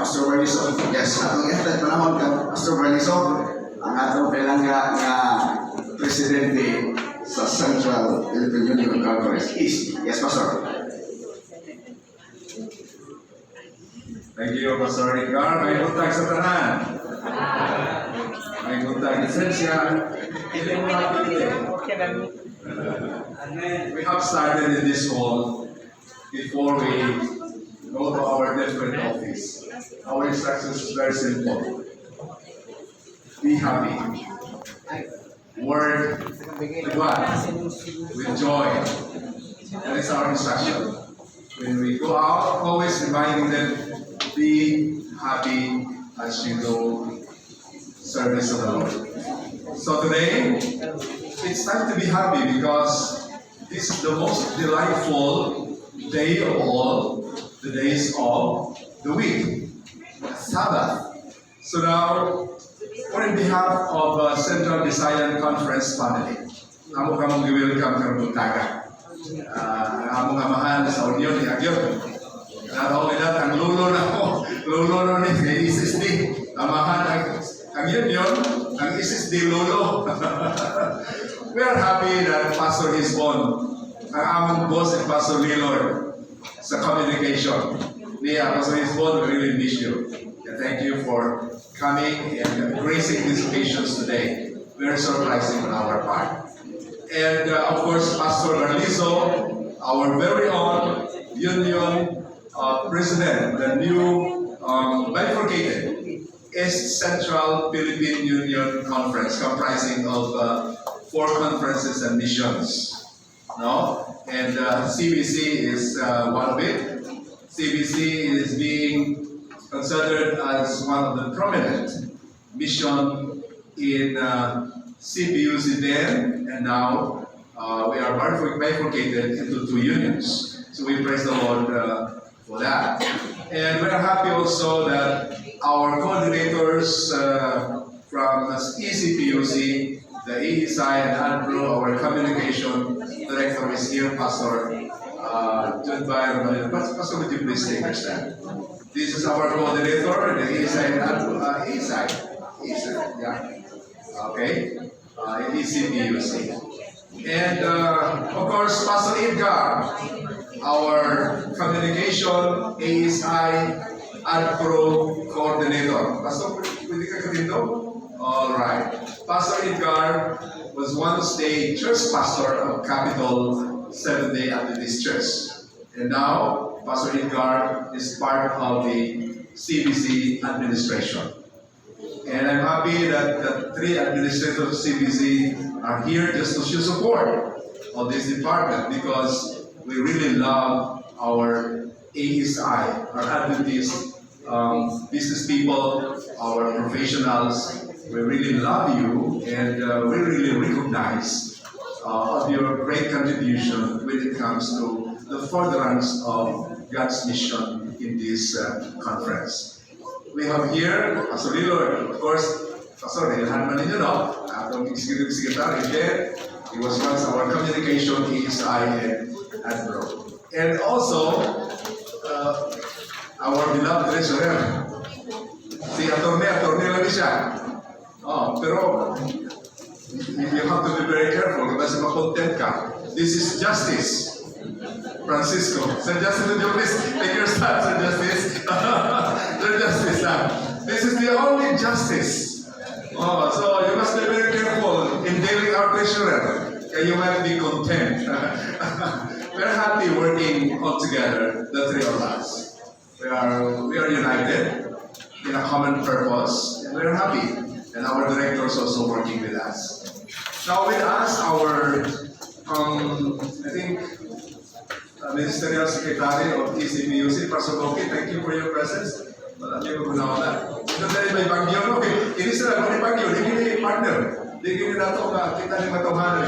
Pastor Berniso. Yes, atong ihatag panahon ka Pastor Berniso, ang atong pinangga nga presidente sa Central Philippine Union Congress East. Yes, Pastor. Thank you, Pastor Edgar. May buntag sa tanan. May buntag. Lisensya. We have started in this hall before we go to our different office. Our instructions is very simple. Be happy. Word to God with joy. That is our instruction. When we go out, always reminding them, be happy as you go service of the Lord. So today, it's time to be happy because this is the most delightful day of all the days of the week, Sabbath. So now, on behalf of Central Visayan Conference family, amo ka mong welcome ka mong taga. Amo nga mahal sa union ni Agyon. Naraw nila ang lulo na ko, lulo na ni SSD. Amahan ang union, ang SSD lulo. We are happy that Pastor Hisbon, ang among boss and Pastor Lilor sa communication. Pastor Hisbon, we really miss you. And thank you for coming and gracing these occasions today. Very surprising on our part. And of course, Pastor Arlizo, our very own union president, the new bifurcated East Central Philippine Union Conference, comprising of 4 conferences and missions. No? And CBC is one of it. CBC is being considered as one of the prominent mission in CBUC then, and now we are bifurcated into 2 unions. So we praise the Lord for that. And we are happy also that our coordinators from ECPUC, the ESI and ANPRO, our communication director is here, Pastor John Bayer. Pastor, would you please take your stand? This is our coordinator, the ESI and ANPRO, ESI, yeah. Okay, ECPUC. And of course, Pastor Edgar, our communication, ASI, ANPRO coordinator. Pastor, pwede ka katito? All right. Pastor Edgar was once the church pastor of Capital Seventh-day Adventist Church. And now, Pastor Edgar is part of the CBC administration. And I'm happy that the 3 administrators of CBC are here just to show support of this department because we really love our ASI, our Adventist business people, our professionals. We really love you and we really recognize of your great contribution when it comes to the furtherance of God's mission in this conference. We have here Pastor Lilor, of course. Pastor, nilhan man ninyo, no? Atong executive secretary there. He was once our communication ASI and ANPRO. And also, our beloved treasurer, si attorney lang siya. Pero you have to be very careful kasi makontent ka. This is Justice Francisco. Sir Justice, would you please take your stand, Sir Justice? Sir Justice, this is the only justice. So you must be very careful in dealing our treasurer. You might be content. We're happy working all together, the 3 of us. We are united in a common purpose, and we're happy. And our director is also working with us. Now with us, our I think Ministerial Secretary of ECPUC, Pastor Goki, thank you for your presence. Alam niyo kung nawala. Ito tayo may bagyo, no? Ini sila, may bagyo, di kini partner. Di kini nato ka, kita ni matuhan.